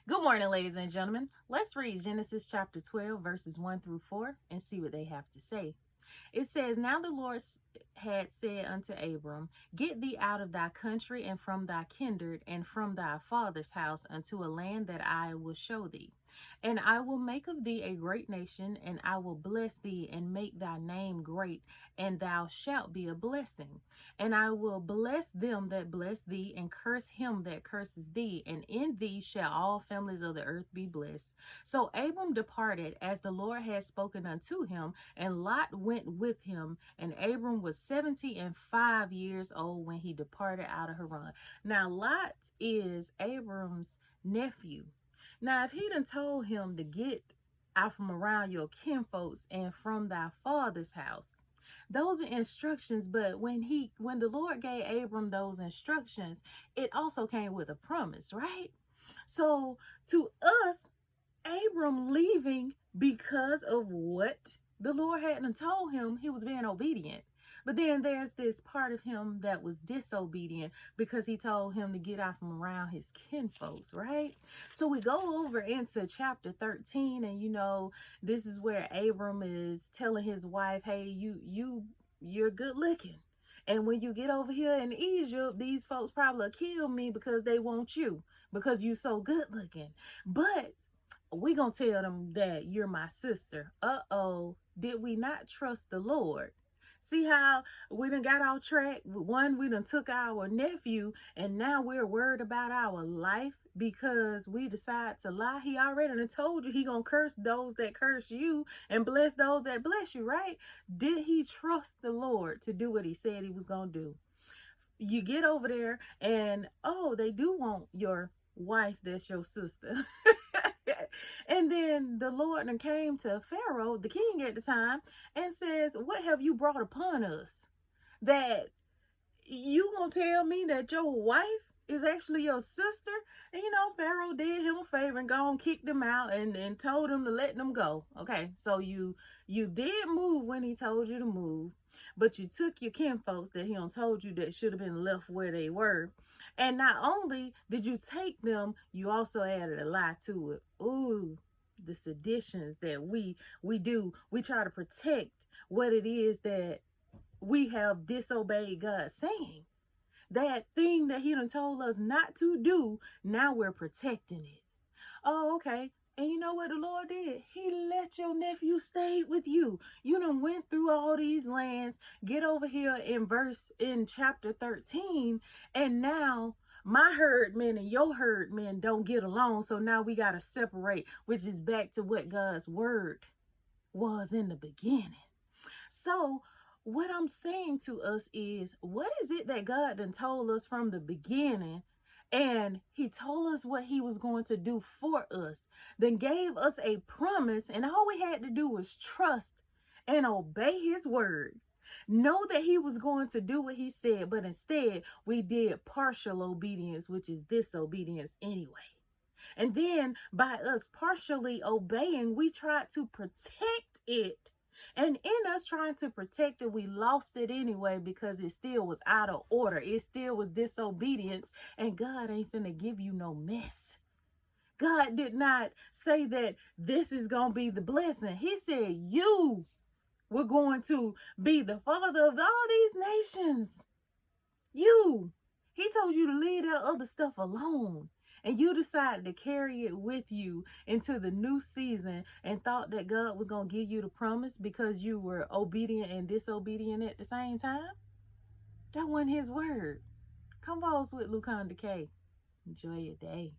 Good morning, ladies and gentlemen. Let's read Genesis chapter 12, verses 1 through 4, and see what they have to say. It says, Now the Lord had said unto Abram, Get thee out of thy country and from thy kindred and from thy father's house unto a land that I will show thee. And I will make of thee a great nation, and I will bless thee and make thy name great, and thou shalt be a blessing. And I will bless them that bless thee, and curse him that curses thee, and in thee shall all families of the earth be blessed. So Abram departed as the Lord had spoken unto him, and Lot went with him. And Abram was 75 years old when he departed out of Haran. Now Lot is Abram's nephew. Now, if he done told him to get out from around your kinfolks and from thy father's house, those are instructions. But when the Lord gave Abram those instructions, it also came with a promise, right? So to us, Abram leaving because of what the Lord hadn't told him, he was being obedient. But then there's this part of him that was disobedient because he told him to get out from around his kinfolks, right? So we go over into chapter 13, and this is where Abram is telling his wife, hey, you're good looking. And when you get over here in Egypt, these folks probably kill me because they want you, because you so good looking. But we gonna tell them that you're my sister. Uh-oh, did we not trust the Lord? See how we done got off track? One, we done took our nephew, and now we're worried about our life because we decide to lie. He already done told you he gonna curse those that curse you and bless those that bless you, right? Did he trust the Lord to do what he said he was gonna do? You get over there and, oh, they do want your wife that's your sister. And then the Lord then came to Pharaoh, the king at the time, and says, what have you brought upon us? That you gonna tell me that your wife is actually your sister? And Pharaoh did him a favor and gone kicked him out and told him to let them go. Okay, so you did move when he told you to move, but you took your kinfolks that he done told you that should have been left where they were. And not only did you take them, you also added a lie to it. Ooh, the seditions that we do. We try to protect what it is that we have disobeyed God saying. That thing that he done told us not to do, now we're protecting it. Oh, okay. And you know what the Lord did? He let your nephew stay with you. You done went through all these lands. Get over here in chapter 13. And now my herdmen and your herdmen don't get along. So now we got to separate, which is back to what God's word was in the beginning. So what I'm saying to us is, what is it that God done told us from the beginning? And he told us what he was going to do for us, then gave us a promise, and all we had to do was trust and obey his word. Know that he was going to do what he said, but instead we did partial obedience, which is disobedience anyway. And then by us partially obeying, we tried to protect it. And in us trying to protect it, we lost it anyway because it still was out of order. It still was disobedience. And God ain't finna give you no mess. God did not say that this is going to be the blessing. He said you were going to be the father of all these nations. You. He told you to leave that other stuff alone. And you decided to carry it with you into the new season and thought that God was going to give you the promise because you were obedient and disobedient at the same time? That wasn't his word. Converse with Luconda K. Enjoy your day.